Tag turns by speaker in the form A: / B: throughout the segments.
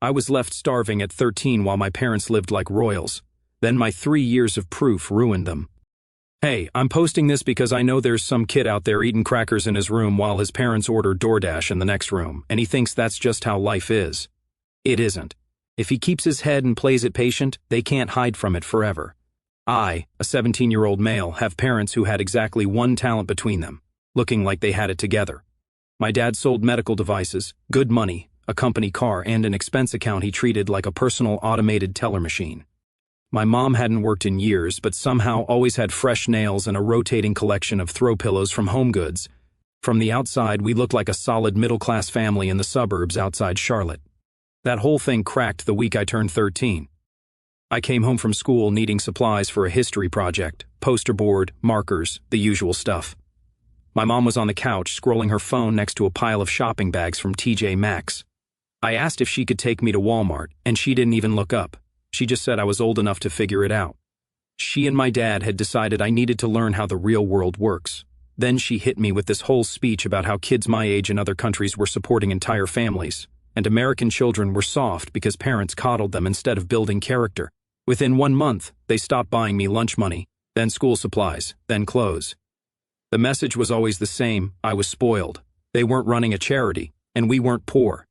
A: I was left starving at 13 while my parents lived like royals. Then my 3 years of proof ruined them. Hey, I'm posting this because I know there's some kid out there eating crackers in his room while his parents order DoorDash in the next room, and he thinks that's just how life is. It isn't. If he keeps his head and plays it patient, they can't hide from it forever. I, a 17-year-old male, have parents who had exactly one talent between them, looking like they had it together. My dad sold medical devices, good money, a company car, and an expense account he treated like a personal automated teller machine. My mom hadn't worked in years, but somehow always had fresh nails and a rotating collection of throw pillows from HomeGoods. From the outside, we looked like a solid middle-class family in the suburbs outside Charlotte. That whole thing cracked the week I turned 13. I came home from school needing supplies for a history project, poster board, markers, the usual stuff. My mom was on the couch scrolling her phone next to a pile of shopping bags from TJ Maxx. I asked if she could take me to Walmart, and she didn't even look up. She just said I was old enough to figure it out. She and my dad had decided I needed to learn how the real world works. Then she hit me with this whole speech about how kids my age in other countries were supporting entire families, and American children were soft because parents coddled them instead of building character. Within 1 month, they stopped buying me lunch money, then school supplies, then clothes. The message was always the same: I was spoiled. They weren't running a charity, and we weren't poor.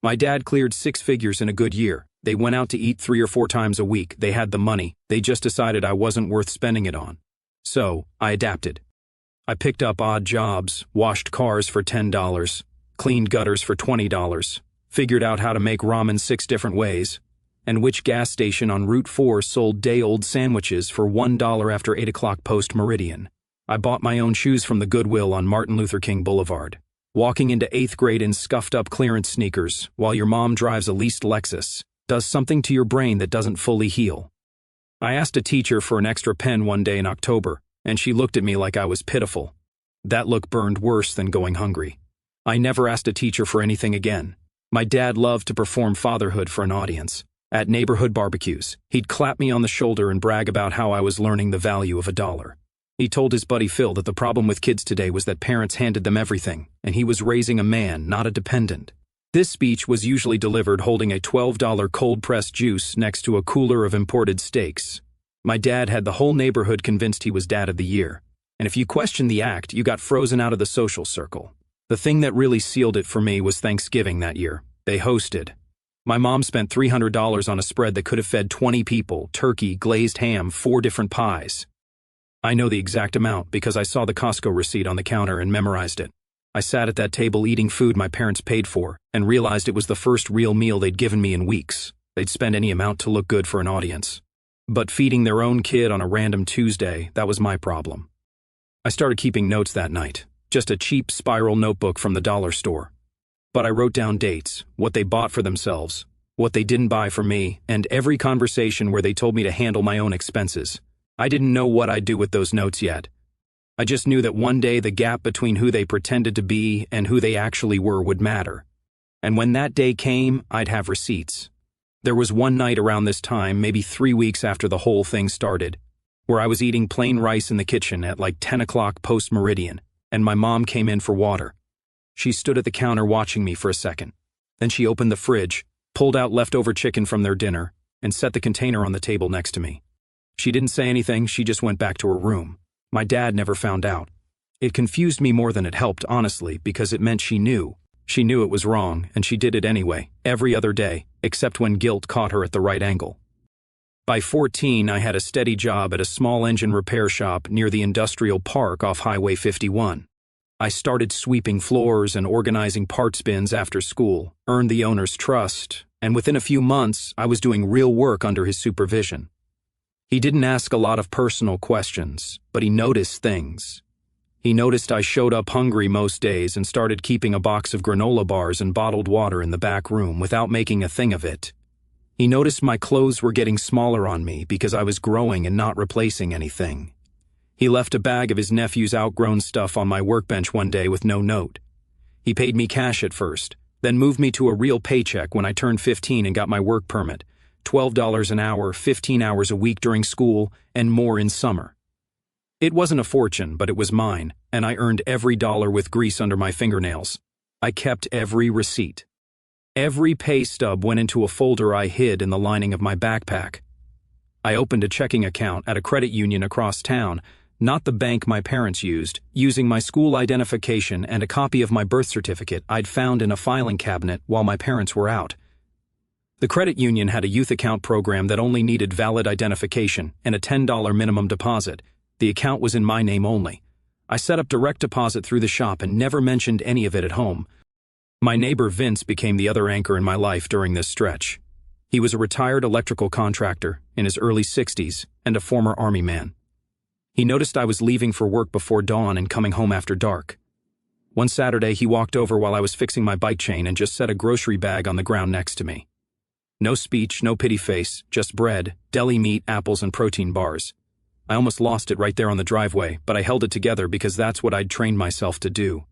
A: My dad cleared 6 figures in a good year. They went out to eat 3 or 4 times a week. They had the money. They just decided I wasn't worth spending it on. So, I adapted. I picked up odd jobs, washed cars for $10, cleaned gutters for $20, figured out how to make ramen 6 different ways, and which gas station on Route 4 sold day-old sandwiches for $1 after 8 o'clock post-meridian. I bought my own shoes from the Goodwill on Martin Luther King Boulevard, walking into 8th grade in scuffed-up clearance sneakers while your mom drives a leased Lexus does something to your brain that doesn't fully heal. I asked a teacher for an extra pen one day in October, and she looked at me like I was pitiful. That look burned worse than going hungry. I never asked a teacher for anything again. My dad loved to perform fatherhood for an audience. At neighborhood barbecues, he'd clap me on the shoulder and brag about how I was learning the value of $1. He told his buddy Phil that the problem with kids today was that parents handed them everything, and he was raising a man, not a dependent. This speech was usually delivered holding a $12 cold-pressed juice next to a cooler of imported steaks. My dad had the whole neighborhood convinced he was Dad of the Year, and if you questioned the act, you got frozen out of the social circle. The thing that really sealed it for me was Thanksgiving that year. They hosted. My mom spent $300 on a spread that could have fed 20 people: turkey, glazed ham, 4 different pies. I know the exact amount because I saw the Costco receipt on the counter and memorized it. I sat at that table eating food my parents paid for and realized it was the first real meal they'd given me in weeks. They'd spend any amount to look good for an audience. But feeding their own kid on a random Tuesday, that was my problem. I started keeping notes that night, just a cheap spiral notebook from the dollar store. But I wrote down dates, what they bought for themselves, what they didn't buy for me, and every conversation where they told me to handle my own expenses. I didn't know what I'd do with those notes yet. I just knew that one day the gap between who they pretended to be and who they actually were would matter. And when that day came, I'd have receipts. There was one night around this time, maybe 3 weeks after the whole thing started, where I was eating plain rice in the kitchen at like 10 o'clock post-meridian, and my mom came in for water. She stood at the counter watching me for a second. Then she opened the fridge, pulled out leftover chicken from their dinner, and set the container on the table next to me. She didn't say anything, she just went back to her room. My dad never found out. It confused me more than it helped, honestly, because it meant she knew. She knew it was wrong, and she did it anyway, every other day, except when guilt caught her at the right angle. By 14, I had a steady job at a small engine repair shop near the industrial park off Highway 51. I started sweeping floors and organizing parts bins after school, earned the owner's trust, and within a few months, I was doing real work under his supervision. He didn't ask a lot of personal questions, but he noticed things. He noticed I showed up hungry most days and started keeping a box of granola bars and bottled water in the back room without making a thing of it. He noticed my clothes were getting smaller on me because I was growing and not replacing anything. He left a bag of his nephew's outgrown stuff on my workbench one day with no note. He paid me cash at first, then moved me to a real paycheck when I turned 15 and got my work permit. $12 an hour, 15 hours a week during school, and more in summer. It wasn't a fortune, but it was mine, and I earned every dollar with grease under my fingernails. I kept every receipt. Every pay stub went into a folder I hid in the lining of my backpack. I opened a checking account at a credit union across town, not the bank my parents used, using my school identification and a copy of my birth certificate I'd found in a filing cabinet while my parents were out. The credit union had a youth account program that only needed valid identification and a $10 minimum deposit. The account was in my name only. I set up direct deposit through the shop and never mentioned any of it at home. My neighbor Vince became the other anchor in my life during this stretch. He was a retired electrical contractor in his early 60s and a former Army man. He noticed I was leaving for work before dawn and coming home after dark. One Saturday, he walked over while I was fixing my bike chain and just set a grocery bag on the ground next to me. No speech, no pity face, just bread, deli meat, apples, and protein bars. I almost lost it right there on the driveway, but I held it together because that's what I'd trained myself to do.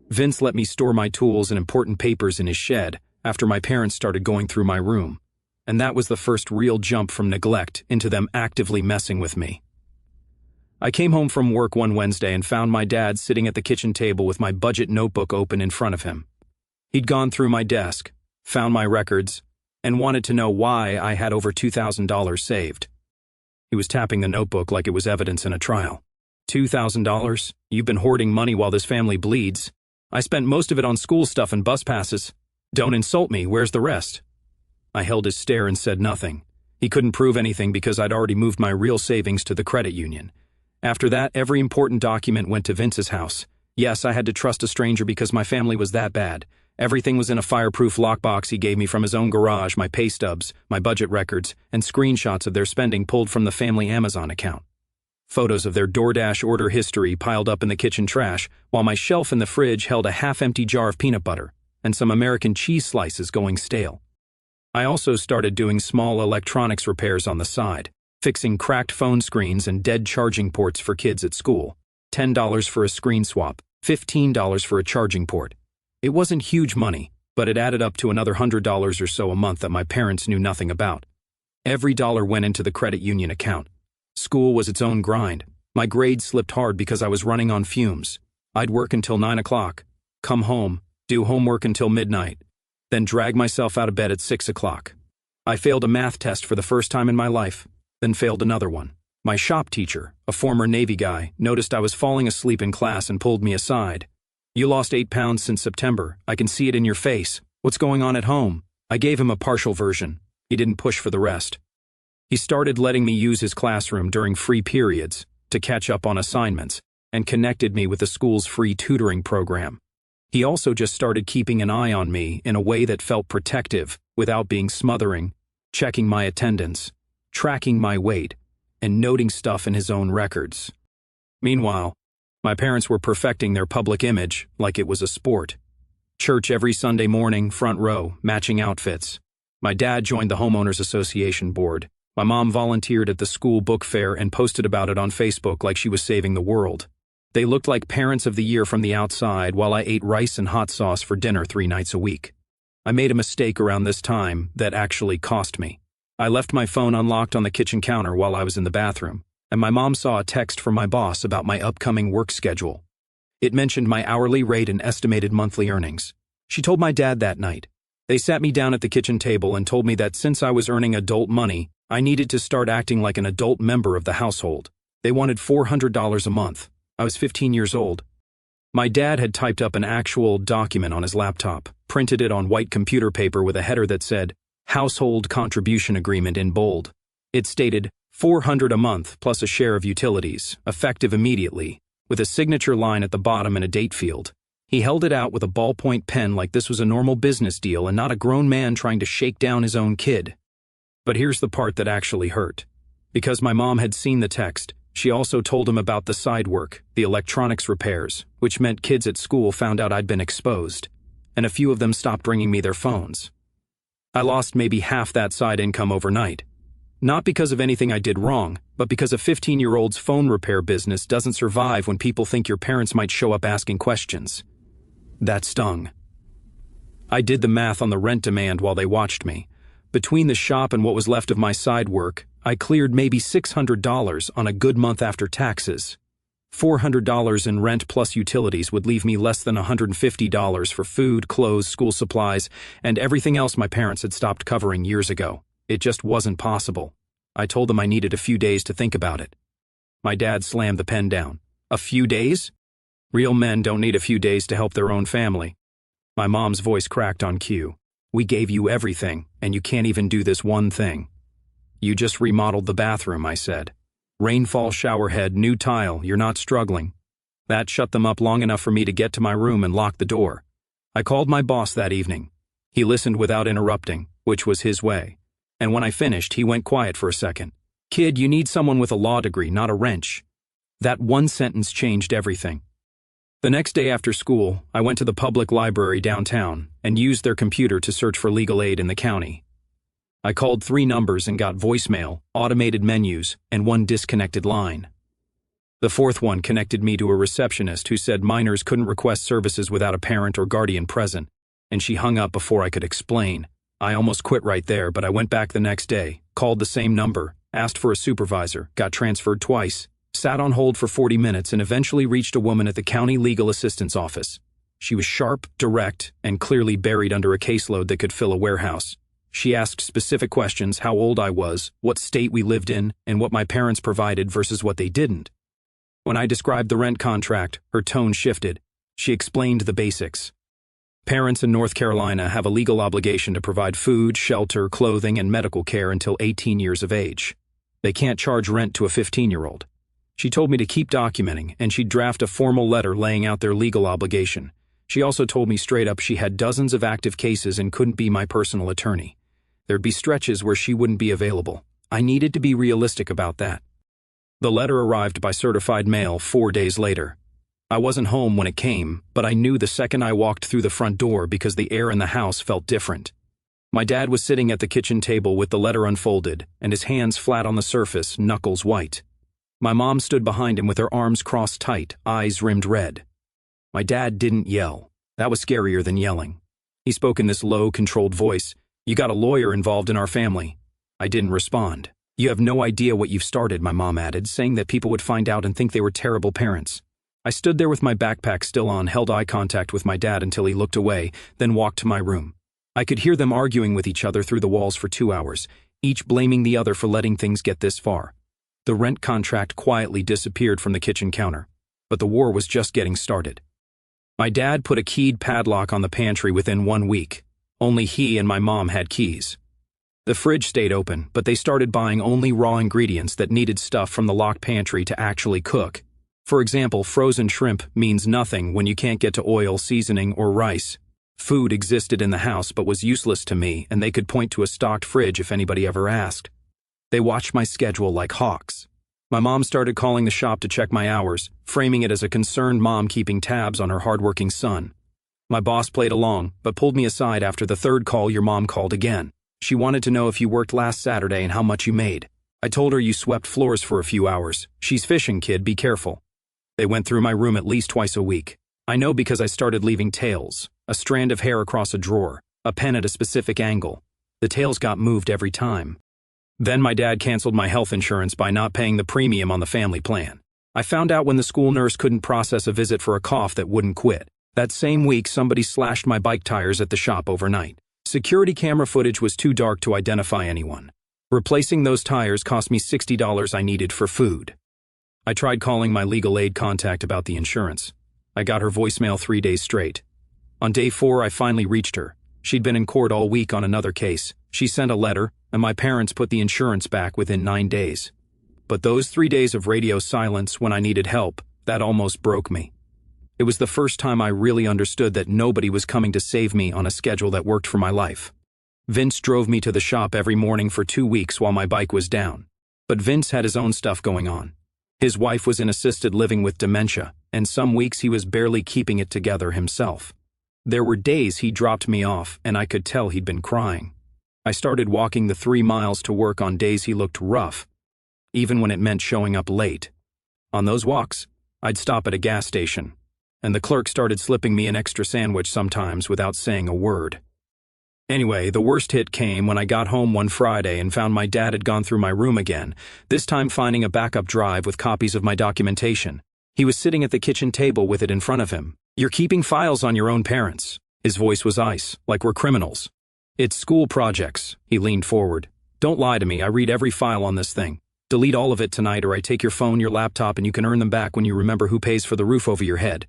A: Vince let me store my tools and important papers in his shed after my parents started going through my room, and that was the first real jump from neglect into them actively messing with me. I came home from work one Wednesday and found my dad sitting at the kitchen table with my budget notebook open in front of him. He'd gone through my desk, found my records, and wanted to know why I had over $2,000 saved. He was tapping the notebook like it was evidence in a trial. $2,000? You've been hoarding money while this family bleeds. I spent most of it on school stuff and bus passes. Don't insult me, where's the rest? I held his stare and said nothing. He couldn't prove anything because I'd already moved my real savings to the credit union. After that, every important document went to Vince's house. Yes, I had to trust a stranger because my family was that bad. Everything was in a fireproof lockbox he gave me from his own garage, my pay stubs, my budget records, and screenshots of their spending pulled from the family Amazon account. Photos of their DoorDash order history piled up in the kitchen trash, while my shelf in the fridge held a half-empty jar of peanut butter and some American cheese slices going stale. I also started doing small electronics repairs on the side, fixing cracked phone screens and dead charging ports for kids at school. $10 for a screen swap, $15 for a charging port. It wasn't huge money, but it added up to another $100 or so a month that my parents knew nothing about. Every dollar went into the credit union account. School was its own grind. My grades slipped hard because I was running on fumes. I'd work until 9 o'clock, come home, do homework until midnight, then drag myself out of bed at 6 o'clock. I failed a math test for the first time in my life, then failed another one. My shop teacher, a former Navy guy, noticed I was falling asleep in class and pulled me aside. You lost 8 pounds since September. I can see it in your face. What's going on at home? I gave him a partial version. He didn't push for the rest. He started letting me use his classroom during free periods to catch up on assignments and connected me with the school's free tutoring program. He also just started keeping an eye on me in a way that felt protective without being smothering, checking my attendance, tracking my weight, and noting stuff in his own records. Meanwhile, my parents were perfecting their public image like it was a sport. Church every Sunday morning, front row, matching outfits. My dad joined the Homeowners Association board. My mom volunteered at the school book fair and posted about it on Facebook like she was saving the world. They looked like parents of the year from the outside while I ate rice and hot sauce for dinner 3 nights a week. I made a mistake around this time that actually cost me. I left my phone unlocked on the kitchen counter while I was in the bathroom, and my mom saw a text from my boss about my upcoming work schedule. It mentioned my hourly rate and estimated monthly earnings. She told my dad that night. They sat me down at the kitchen table and told me that since I was earning adult money, I needed to start acting like an adult member of the household. They wanted $400 a month. I was 15 years old. My dad had typed up an actual document on his laptop, printed it on white computer paper with a header that said, Household Contribution Agreement in bold. It stated, $400 a month plus a share of utilities, effective immediately, with a signature line at the bottom and a date field. He held it out with a ballpoint pen like this was a normal business deal and not a grown man trying to shake down his own kid. But here's the part that actually hurt. Because my mom had seen the text, she also told him about the side work, the electronics repairs, which meant kids at school found out I'd been exposed, and a few of them stopped bringing me their phones. I lost maybe half that side income overnight. Not because of anything I did wrong, but because a 15-year-old's phone repair business doesn't survive when people think your parents might show up asking questions. That stung. I did the math on the rent demand while they watched me. Between the shop and what was left of my side work, I cleared maybe $600 on a good month after taxes. $400 in rent plus utilities would leave me less than $150 for food, clothes, school supplies, and everything else my parents had stopped covering years ago. It just wasn't possible. I told them I needed a few days to think about it. My dad slammed the pen down. A few days? Real men don't need a few days to help their own family. My mom's voice cracked on cue. We gave you everything, and you can't even do this one thing. You just remodeled the bathroom, I said. Rainfall showerhead, new tile, you're not struggling. That shut them up long enough for me to get to my room and lock the door. I called my boss that evening. He listened without interrupting, which was his way. And when I finished, he went quiet for a second. Kid, you need someone with a law degree, not a wrench. That one sentence changed everything. The next day after school, I went to the public library downtown and used their computer to search for legal aid in the county. I called 3 numbers and got voicemail, automated menus, and 1 disconnected line. The 4th one connected me to a receptionist who said minors couldn't request services without a parent or guardian present, and she hung up before I could explain. I almost quit right there, but I went back the next day, called the same number, asked for a supervisor, got transferred twice, sat on hold for 40 minutes, and eventually reached a woman at the county legal assistance office. She was sharp, direct, and clearly buried under a caseload that could fill a warehouse. She asked specific questions: how old I was, what state we lived in, and what my parents provided versus what they didn't. When I described the rent contract, her tone shifted. She explained the basics. Parents in North Carolina have a legal obligation to provide food, shelter, clothing, and medical care until 18 years of age. They can't charge rent to a 15-year-old. She told me to keep documenting, and she'd draft a formal letter laying out their legal obligation. She also told me straight up she had dozens of active cases and couldn't be my personal attorney. There'd be stretches where she wouldn't be available. I needed to be realistic about that. The letter arrived by certified mail 4 days later. I wasn't home when it came, but I knew the second I walked through the front door because the air in the house felt different. My dad was sitting at the kitchen table with the letter unfolded and his hands flat on the surface, knuckles white. My mom stood behind him with her arms crossed tight, eyes rimmed red. My dad didn't yell. That was scarier than yelling. He spoke in this low, controlled voice. You got a lawyer involved in our family. I didn't respond. You have no idea what you've started, my mom added, saying that people would find out and think they were terrible parents. I stood there with my backpack still on, held eye contact with my dad until he looked away, then walked to my room. I could hear them arguing with each other through the walls for 2 hours, each blaming the other for letting things get this far. The rent contract quietly disappeared from the kitchen counter, but the war was just getting started. My dad put a keyed padlock on the pantry within 1 week. Only he and my mom had keys. The fridge stayed open, but they started buying only raw ingredients that needed stuff from the locked pantry to actually cook. For example, frozen shrimp means nothing when you can't get to oil, seasoning, or rice. Food existed in the house but was useless to me, and they could point to a stocked fridge if anybody ever asked. They watched my schedule like hawks. My mom started calling the shop to check my hours, framing it as a concerned mom keeping tabs on her hardworking son. My boss played along, but pulled me aside after the 3rd call. Your mom called again. She wanted to know if you worked last Saturday and how much you made. I told her you swept floors for a few hours. She's fishing, kid, be careful. They went through my room at least twice a week. I know because I started leaving tails, a strand of hair across a drawer, a pen at a specific angle. The tails got moved every time. Then my dad canceled my health insurance by not paying the premium on the family plan. I found out when the school nurse couldn't process a visit for a cough that wouldn't quit. That same week, somebody slashed my bike tires at the shop overnight. Security camera footage was too dark to identify anyone. Replacing those tires cost me $60 I needed for food. I tried calling my legal aid contact about the insurance. I got her voicemail 3 days straight. On day 4, I finally reached her. She'd been in court all week on another case. She sent a letter, and my parents put the insurance back within 9 days. But those 3 days of radio silence when I needed help, that almost broke me. It was the first time I really understood that nobody was coming to save me on a schedule that worked for my life. Vince drove me to the shop every morning for 2 weeks while my bike was down. But Vince had his own stuff going on. His wife was in assisted living with dementia, and some weeks he was barely keeping it together himself. There were days he dropped me off, and I could tell he'd been crying. I started walking the 3 miles to work on days he looked rough, even when it meant showing up late. On those walks, I'd stop at a gas station, and the clerk started slipping me an extra sandwich sometimes without saying a word. Anyway, the worst hit came when I got home one Friday and found my dad had gone through my room again, this time finding a backup drive with copies of my documentation. He was sitting at the kitchen table with it in front of him. "You're keeping files on your own parents." His voice was ice, like we're criminals. "It's school projects." He leaned forward. "Don't lie to me, I read every file on this thing. Delete all of it tonight or I take your phone, your laptop, and you can earn them back when you remember who pays for the roof over your head."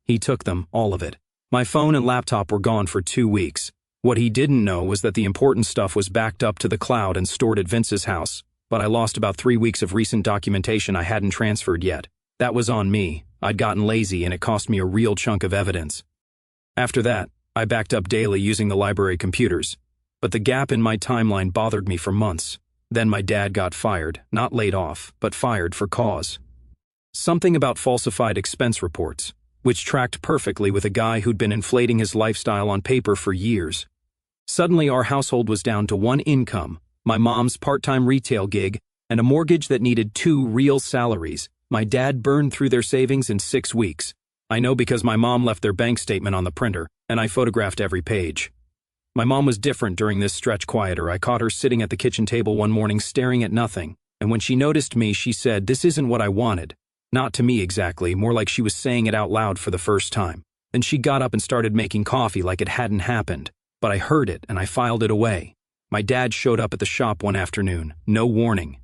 A: He took them, all of it. My phone and laptop were gone for 2 weeks. What he didn't know was that the important stuff was backed up to the cloud and stored at Vince's house, but I lost about 3 weeks of recent documentation I hadn't transferred yet. That was on me. I'd gotten lazy and it cost me a real chunk of evidence. After that, I backed up daily using the library computers, but the gap in my timeline bothered me for months. Then my dad got fired, not laid off, but fired for cause. Something about falsified expense reports, which tracked perfectly with a guy who'd been inflating his lifestyle on paper for years. Suddenly our household was down to one income, my mom's part-time retail gig, and a mortgage that needed 2 real salaries. My dad burned through their savings in 6 weeks. I know because my mom left their bank statement on the printer, and I photographed every page. My mom was different during this stretch quieter. I caught her sitting at the kitchen table one morning staring at nothing, and when she noticed me, she said, "This isn't what I wanted." Not to me exactly, more like she was saying it out loud for the first time. Then she got up and started making coffee like it hadn't happened, but I heard it and I filed it away. My dad showed up at the shop one afternoon, no warning.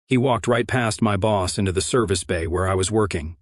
A: He walked right past my boss into the service bay where I was working.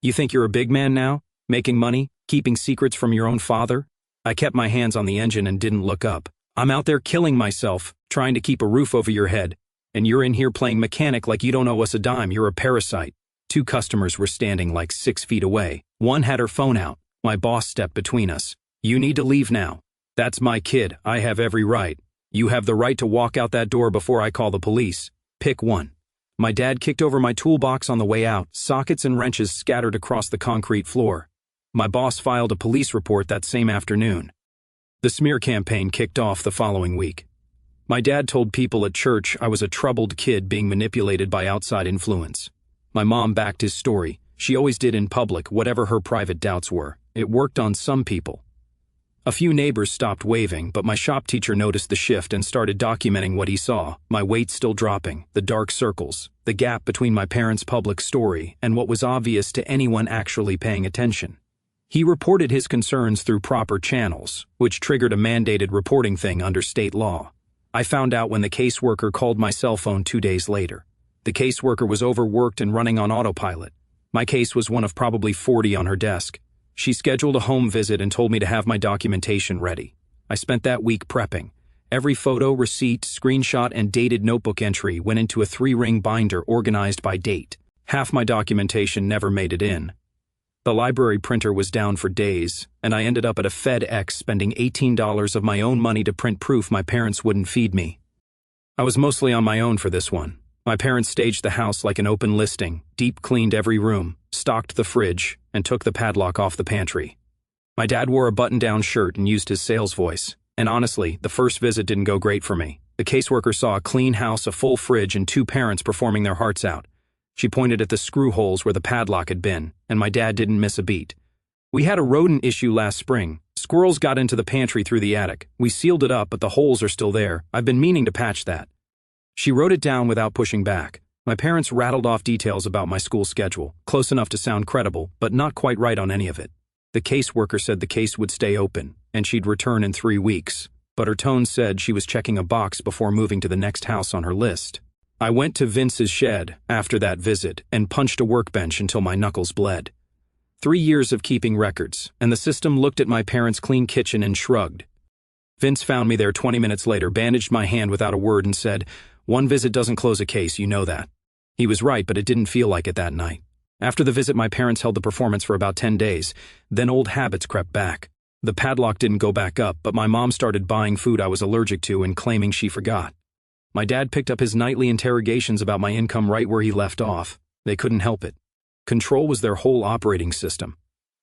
A: "You think you're a big man now? Making money? Keeping secrets from your own father?" I kept my hands on the engine and didn't look up. "I'm out there killing myself, trying to keep a roof over your head, and you're in here playing mechanic like you don't owe us a dime. You're a parasite." 2 customers were standing like 6 feet away. One had her phone out. My boss stepped between us. "You need to leave now. That's my kid. I have every right. You have the right to walk out that door before I call the police. Pick one." My dad kicked over my toolbox on the way out. Sockets and wrenches scattered across the concrete floor. My boss filed a police report that same afternoon. The smear campaign kicked off the following week. My dad told people at church I was a troubled kid being manipulated by outside influence. My mom backed his story. She always did in public, whatever her private doubts were. It worked on some people. A few neighbors stopped waving, but my shop teacher noticed the shift and started documenting what he saw. My weight still dropping, the dark circles, the gap between my parents' public story and what was obvious to anyone actually paying attention. He reported his concerns through proper channels, which triggered a mandated reporting thing under state law. I found out when the caseworker called my cell phone 2 days later. The caseworker was overworked and running on autopilot. My case was one of probably 40 on her desk. She scheduled a home visit and told me to have my documentation ready. I spent that week prepping. Every photo, receipt, screenshot, and dated notebook entry went into a 3-ring binder organized by date. Half my documentation never made it in. The library printer was down for days, and I ended up at a FedEx spending $18 of my own money to print proof my parents wouldn't feed me. I was mostly on my own for this one. My parents staged the house like an open listing, deep cleaned every room, stocked the fridge, and took the padlock off the pantry. My dad wore a button-down shirt and used his sales voice. And honestly, the first visit didn't go great for me. The caseworker saw a clean house, a full fridge, and 2 parents performing their hearts out. She pointed at the screw holes where the padlock had been, and my dad didn't miss a beat. "We had a rodent issue last spring. Squirrels got into the pantry through the attic. We sealed it up, but the holes are still there. I've been meaning to patch that." She wrote it down without pushing back. My parents rattled off details about my school schedule, close enough to sound credible, but not quite right on any of it. The caseworker said the case would stay open, and she'd return in 3 weeks, but her tone said she was checking a box before moving to the next house on her list. I went to Vince's shed after that visit and punched a workbench until my knuckles bled. 3 years of keeping records, and the system looked at my parents' clean kitchen and shrugged. Vince found me there 20 minutes later, bandaged my hand without a word, and said, "One visit doesn't close a case, you know that." He was right, but it didn't feel like it that night. After the visit, my parents held the performance for about 10 days. Then old habits crept back. The padlock didn't go back up, but my mom started buying food I was allergic to and claiming she forgot. My dad picked up his nightly interrogations about my income right where he left off. They couldn't help it. Control was their whole operating system.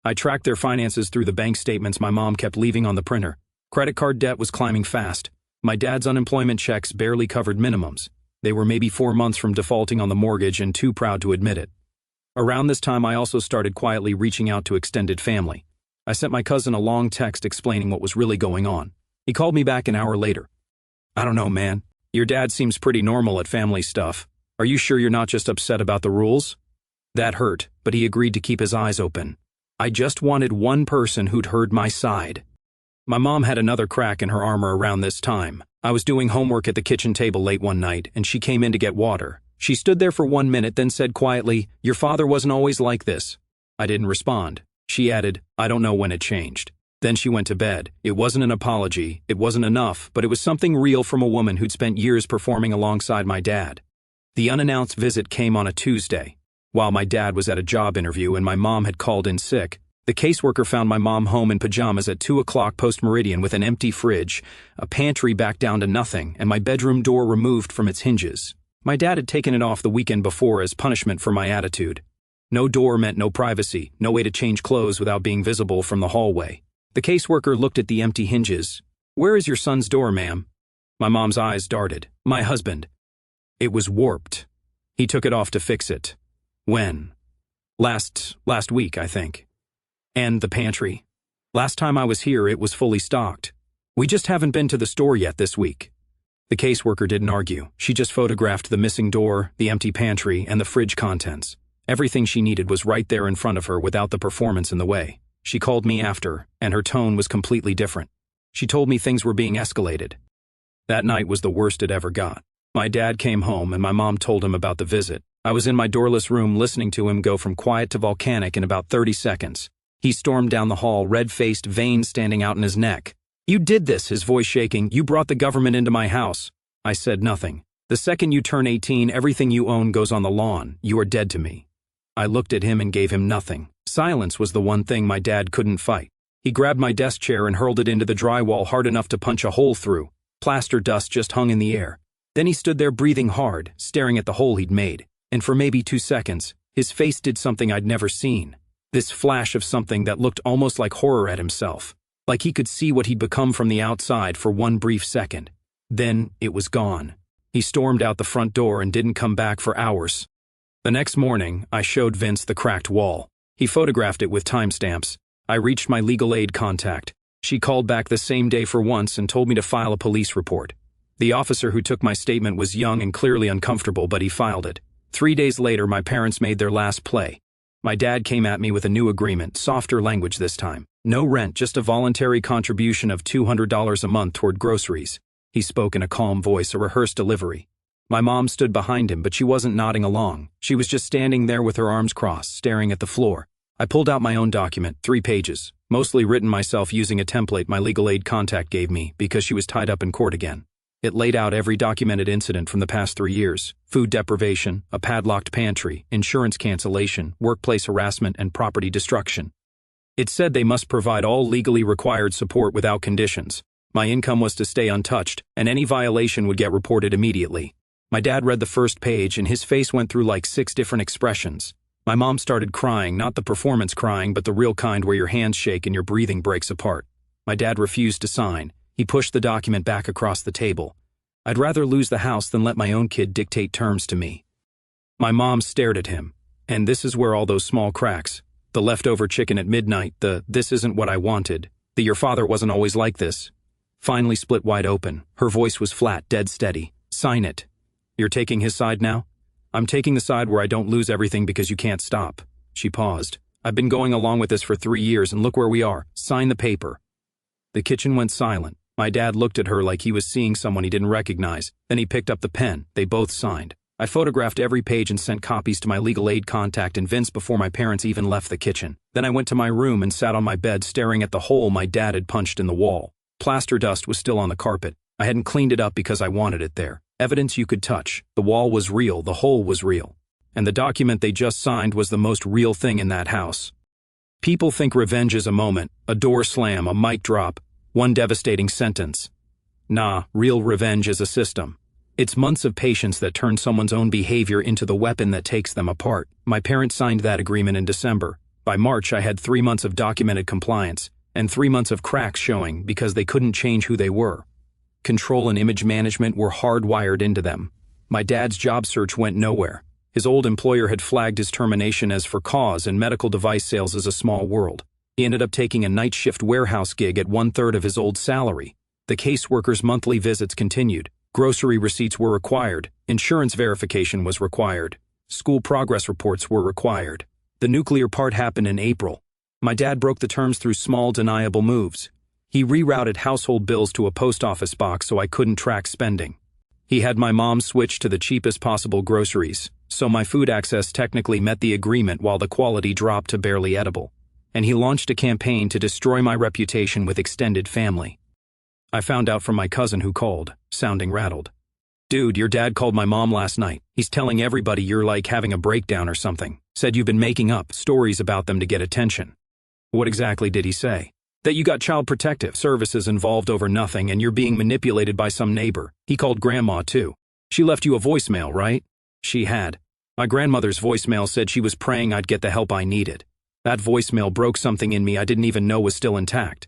A: I tracked their finances through the bank statements my mom kept leaving on the printer. Credit card debt was climbing fast. My dad's unemployment checks barely covered minimums. They were maybe 4 months from defaulting on the mortgage and too proud to admit it. Around this time, I also started quietly reaching out to extended family. I sent my cousin a long text explaining what was really going on. He called me back an hour later. "I don't know, man. Your dad seems pretty normal at family stuff. Are you sure you're not just upset about the rules?" That hurt, but he agreed to keep his eyes open. I just wanted one person who'd heard my side. My mom had another crack in her armor around this time. I was doing homework at the kitchen table late one night, and she came in to get water. She stood there for 1 minute, then said quietly, "Your father wasn't always like this." I didn't respond. She added, "I don't know when it changed." Then she went to bed. It wasn't an apology, it wasn't enough, but it was something real from a woman who'd spent years performing alongside my dad. The unannounced visit came on a Tuesday. While my dad was at a job interview and my mom had called in sick, the caseworker found my mom home in pajamas at 2 o'clock post-meridian with an empty fridge, a pantry back down to nothing, and my bedroom door removed from its hinges. My dad had taken it off the weekend before as punishment for my attitude. No door meant no privacy, no way to change clothes without being visible from the hallway. The caseworker looked at the empty hinges. "Where is your son's door, ma'am?" My mom's eyes darted. "My husband." It was warped. He took it off to fix it. When? Last week, I think. And the pantry. Last time I was here, it was fully stocked. We just haven't been to the store yet this week. The caseworker didn't argue. She just photographed the missing door, the empty pantry, and the fridge contents. Everything she needed was right there in front of her without the performance in the way. She called me after, and her tone was completely different. She told me things were being escalated. That night was the worst it ever got. My dad came home and my mom told him about the visit. I was in my doorless room listening to him go from quiet to volcanic in about 30 seconds. He stormed down the hall, red-faced, veins standing out in his neck. "You did this," his voice shaking. "You brought the government into my house." I said nothing. "The second you turn 18, everything you own goes on the lawn. You are dead to me." I looked at him and gave him nothing. Silence was the one thing my dad couldn't fight. He grabbed my desk chair and hurled it into the drywall hard enough to punch a hole through. Plaster dust just hung in the air. Then he stood there breathing hard, staring at the hole he'd made. And for maybe 2 seconds, his face did something I'd never seen. This flash of something that looked almost like horror at himself. Like he could see what he'd become from the outside for one brief second. Then it was gone. He stormed out the front door and didn't come back for hours. The next morning, I showed Vince the cracked wall. He photographed it with timestamps. I reached my legal aid contact. She called back the same day for once and told me to file a police report. The officer who took my statement was young and clearly uncomfortable, but he filed it. 3 days later, my parents made their last play. My dad came at me with a new agreement, softer language this time. No rent, just a voluntary contribution of $200 a month toward groceries. He spoke in a calm voice, a rehearsed delivery. My mom stood behind him, but she wasn't nodding along. She was just standing there with her arms crossed, staring at the floor. I pulled out my own document, 3 pages, mostly written myself using a template my legal aid contact gave me because she was tied up in court again. It laid out every documented incident from the past 3 years: food deprivation, a padlocked pantry, insurance cancellation, workplace harassment, and property destruction. It said they must provide all legally required support without conditions. My income was to stay untouched, and any violation would get reported immediately. My dad read the first page, and his face went through like 6 different expressions. My mom started crying, not the performance crying, but the real kind where your hands shake and your breathing breaks apart. My dad refused to sign. He pushed the document back across the table. I'd rather lose the house than let my own kid dictate terms to me. My mom stared at him. And this is where all those small cracks, the leftover chicken at midnight, the "this isn't what I wanted," the "your father wasn't always like this," finally split wide open. Her voice was flat, dead steady. "Sign it. You're taking his side now?" "I'm taking the side where I don't lose everything because you can't stop." She paused. "I've been going along with this for 3 years and look where we are. Sign the paper." The kitchen went silent. My dad looked at her like he was seeing someone he didn't recognize. Then he picked up the pen. They both signed. I photographed every page and sent copies to my legal aid contact and Vince before my parents even left the kitchen. Then I went to my room and sat on my bed staring at the hole my dad had punched in the wall. Plaster dust was still on the carpet. I hadn't cleaned it up because I wanted it there. Evidence you could touch. The wall was real. The hole was real. And the document they just signed was the most real thing in that house. People think revenge is a moment, a door slam, a mic drop, one devastating sentence. Nah, real revenge is a system. It's months of patience that turn someone's own behavior into the weapon that takes them apart. My parents signed that agreement in December. By March, I had 3 months of documented compliance, and 3 months of cracks showing because they couldn't change who they were. Control and image management were hardwired into them. My dad's job search went nowhere. His old employer had flagged his termination as for cause, and medical device sales is a small world. He ended up taking a night shift warehouse gig at 1/3 of his old salary. The caseworker's monthly visits continued. Grocery receipts were required. Insurance verification was required. School progress reports were required. The nuclear part happened in April. My dad broke the terms through small, deniable moves. He rerouted household bills to a post office box so I couldn't track spending. He had my mom switch to the cheapest possible groceries, so my food access technically met the agreement while the quality dropped to barely edible. And he launched a campaign to destroy my reputation with extended family. I found out from my cousin who called, sounding rattled. "Dude, your dad called my mom last night. He's telling everybody you're like having a breakdown or something. Said you've been making up stories about them to get attention." "What exactly did he say?" "That you got child protective services involved over nothing and you're being manipulated by some neighbor. He called grandma too. She left you a voicemail, right?" "She had. My grandmother's voicemail said she was praying I'd get the help I needed. That voicemail broke something in me I didn't even know was still intact.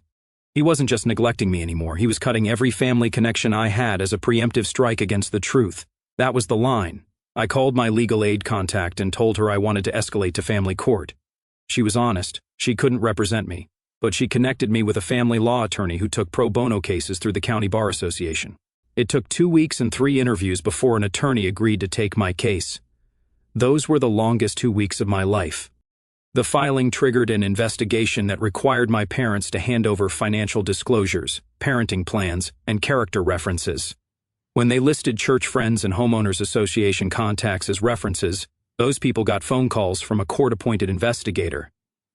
A: He wasn't just neglecting me anymore, he was cutting every family connection I had as a preemptive strike against the truth. That was the line. I called my legal aid contact and told her I wanted to escalate to family court. She was honest, she couldn't represent me, but she connected me with a family law attorney who took pro bono cases through the County Bar Association. It took 2 weeks and 3 interviews before an attorney agreed to take my case. Those were the longest 2 weeks of my life. The filing triggered an investigation that required my parents to hand over financial disclosures, parenting plans, and character references. When they listed church friends and homeowners association contacts as references, those people got phone calls from a court-appointed investigator.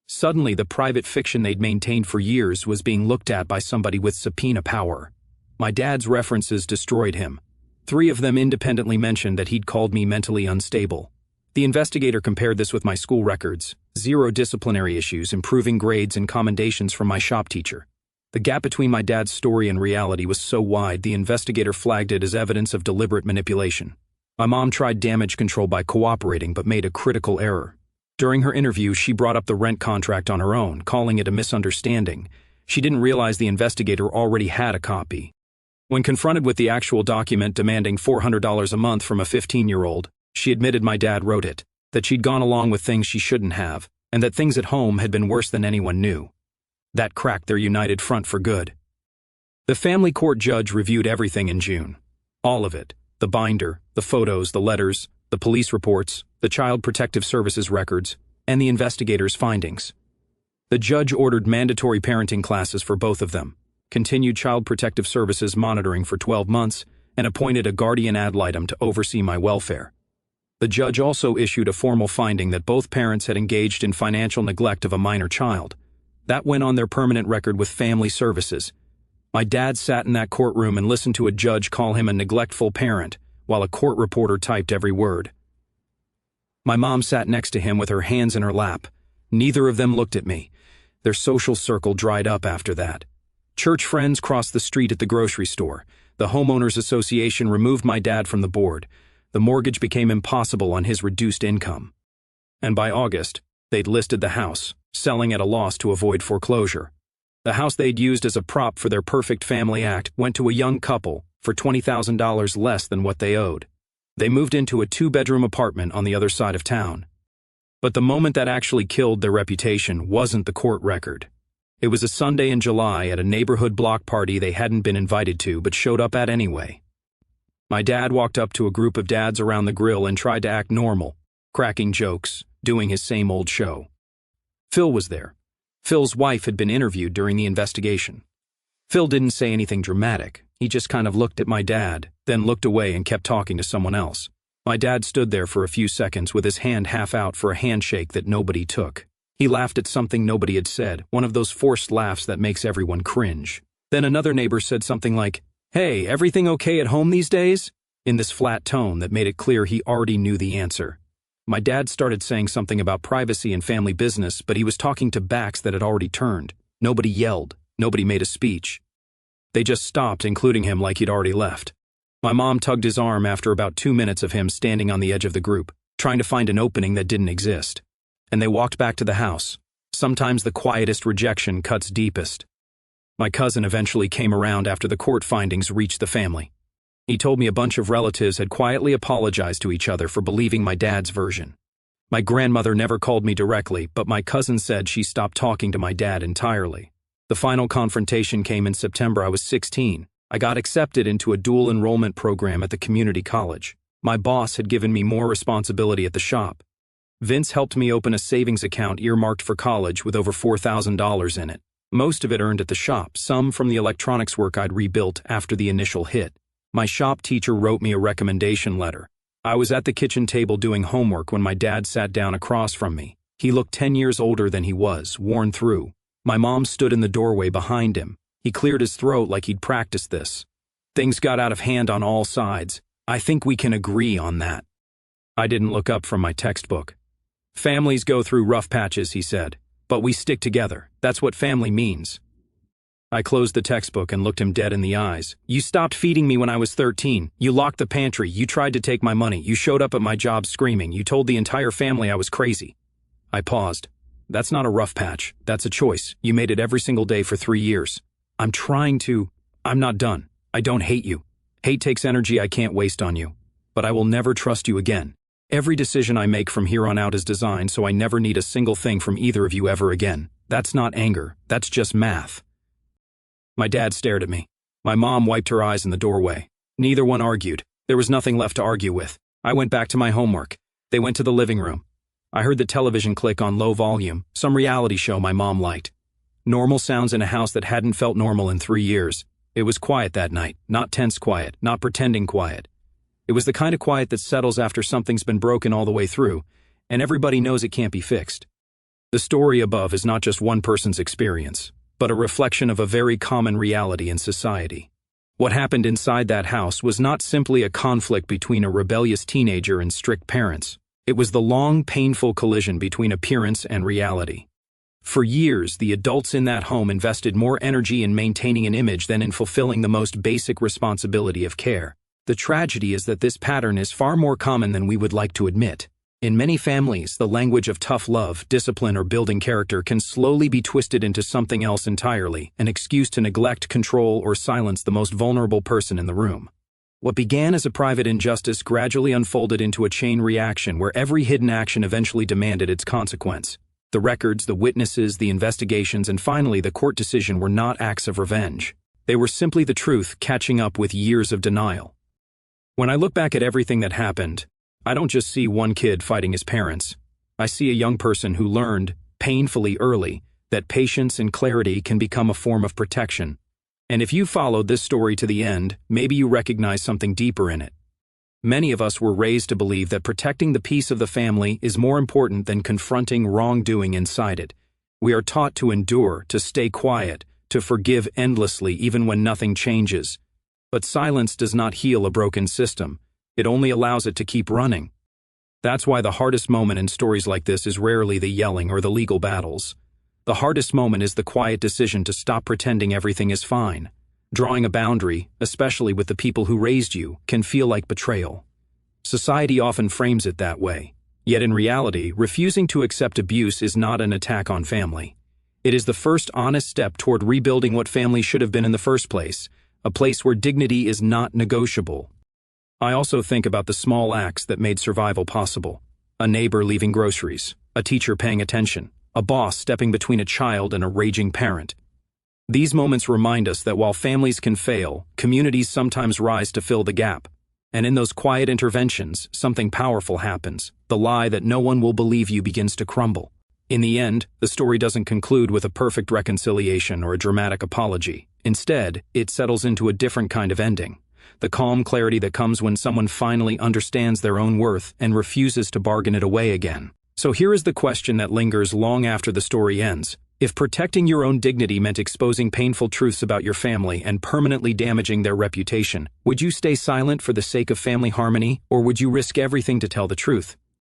A: Suddenly, the private fiction they'd maintained for years was being looked at by somebody with subpoena power. My dad's references destroyed him. 3 of them independently mentioned that he'd called me mentally unstable. The investigator compared this with my school records, 0 disciplinary issues, improving grades, and commendations from my shop teacher. The gap between my dad's story and reality was so wide, the investigator flagged it as evidence of deliberate manipulation. My mom tried damage control by cooperating but made a critical error. During her interview, she brought up the rent contract on her own, calling it a misunderstanding. She didn't realize the investigator already had a copy. When confronted with the actual document demanding $400 a month from a 15-year-old, she admitted my dad wrote it, that she'd gone along with things she shouldn't have, and that things at home had been worse than anyone knew. That cracked their united front for good. The family court judge reviewed everything in June. All of it. The binder, the photos, the letters, the police reports, the Child Protective Services records, and the investigator's findings. The judge ordered mandatory parenting classes for both of them, continued Child Protective Services monitoring for 12 months, and appointed a guardian ad litem to oversee my welfare. The judge also issued a formal finding that both parents had engaged in financial neglect of a minor child. That went on their permanent record with family services. My dad sat in that courtroom and listened to a judge call him a neglectful parent, while a court reporter typed every word. My mom sat next to him with her hands in her lap. Neither of them looked at me. Their social circle dried up after that. Church friends crossed the street at the grocery store. The homeowners association removed my dad from the board. The mortgage became impossible on his reduced income. And by August, they'd listed the house, selling at a loss to avoid foreclosure. The house they'd used as a prop for their perfect family act went to a young couple for $20,000 less than what they owed. They moved into a 2-bedroom apartment on the other side of town. But the moment that actually killed their reputation wasn't the court record. It was a Sunday in July at a neighborhood block party they hadn't been invited to but showed up at anyway. My dad walked up to a group of dads around the grill and tried to act normal, cracking jokes, doing his same old show. Phil was there. Phil's wife had been interviewed during the investigation. Phil didn't say anything dramatic. He just kind of looked at my dad, then looked away and kept talking to someone else. My dad stood there for a few seconds with his hand half out for a handshake that nobody took. He laughed at something nobody had said, one of those forced laughs that makes everyone cringe. Then another neighbor said something like, "Hey, everything okay at home these days?" in this flat tone that made it clear he already knew the answer. My dad started saying something about privacy and family business, but he was talking to backs that had already turned. Nobody yelled. Nobody made a speech. They just stopped, including him, like he'd already left. My mom tugged his arm after about 2 minutes of him standing on the edge of the group, trying to find an opening that didn't exist. And they walked back to the house. Sometimes the quietest rejection cuts deepest. My cousin eventually came around after the court findings reached the family. He told me a bunch of relatives had quietly apologized to each other for believing my dad's version. My grandmother never called me directly, but my cousin said she stopped talking to my dad entirely. The final confrontation came in September. I was 16. I got accepted into a dual enrollment program at the community college. My boss had given me more responsibility at the shop. Vince helped me open a savings account earmarked for college with over $4,000 in it. Most of it earned at the shop, some from the electronics work I'd rebuilt after the initial hit. My shop teacher wrote me a recommendation letter. I was at the kitchen table doing homework when my dad sat down across from me. He looked 10 years older than he was, worn through. My mom stood in the doorway behind him. He cleared his throat like he'd practiced this. Things got out of hand on all sides. I think we can agree on that. I didn't look up from my textbook. Families go through rough patches, he said, but we stick together. That's what family means. I closed the textbook and looked him dead in the eyes. You stopped feeding me when I was 13. You locked the pantry. You tried to take my money. You showed up at my job screaming. You told the entire family I was crazy. I paused. That's not a rough patch. That's a choice. You made it every single day for 3 years. I'm not done. I don't hate you. Hate takes energy I can't waste on you. But I will never trust you again. Every decision I make from here on out is designed so I never need a single thing from either of you ever again. That's not anger. That's just math. My dad stared at me. My mom wiped her eyes in the doorway. Neither one argued. There was nothing left to argue with. I went back to my homework. They went to the living room. I heard the television click on low volume, some reality show my mom liked. Normal sounds in a house that hadn't felt normal in 3 years. It was quiet that night, not tense quiet, not pretending quiet. It was the kind of quiet that settles after something's been broken all the way through, and everybody knows it can't be fixed. The story above is not just one person's experience, but a reflection of a very common reality in society. What happened inside that house was not simply a conflict between a rebellious teenager and strict parents. It was the long, painful collision between appearance and reality. For years, the adults in that home invested more energy in maintaining an image than in fulfilling the most basic responsibility of care. The tragedy is that this pattern is far more common than we would like to admit. In many families, the language of tough love, discipline, or building character can slowly be twisted into something else entirely, an excuse to neglect, control, or silence the most vulnerable person in the room. What began as a private injustice gradually unfolded into a chain reaction where every hidden action eventually demanded its consequence. The records, the witnesses, the investigations, and finally the court decision were not acts of revenge. They were simply the truth catching up with years of denial. When I look back at everything that happened, I don't just see one kid fighting his parents. I see a young person who learned, painfully early, that patience and clarity can become a form of protection. And if you followed this story to the end, maybe you recognize something deeper in it. Many of us were raised to believe that protecting the peace of the family is more important than confronting wrongdoing inside it. We are taught to endure, to stay quiet, to forgive endlessly even when nothing changes. But silence does not heal a broken system. It only allows it to keep running. That's why the hardest moment in stories like this is rarely the yelling or the legal battles. The hardest moment is the quiet decision to stop pretending everything is fine. Drawing a boundary, especially with the people who raised you, can feel like betrayal. Society often frames it that way. Yet in reality, refusing to accept abuse is not an attack on family. It is the first honest step toward rebuilding what family should have been in the first place, a place where dignity is not negotiable. I also think about the small acts that made survival possible. A neighbor leaving groceries, a teacher paying attention, a boss stepping between a child and a raging parent. These moments remind us that while families can fail, communities sometimes rise to fill the gap. And in those quiet interventions, something powerful happens. The lie that no one will believe you begins to crumble. In the end, the story doesn't conclude with a perfect reconciliation or a dramatic apology. Instead, it settles into a different kind of ending. The calm clarity that comes when someone finally understands their own worth and refuses to bargain it away again. So here is the question that lingers long after the story ends. If protecting your own dignity meant exposing painful truths about your family and permanently damaging their reputation, would you stay silent for the sake of family harmony, or would you risk everything to tell the truth?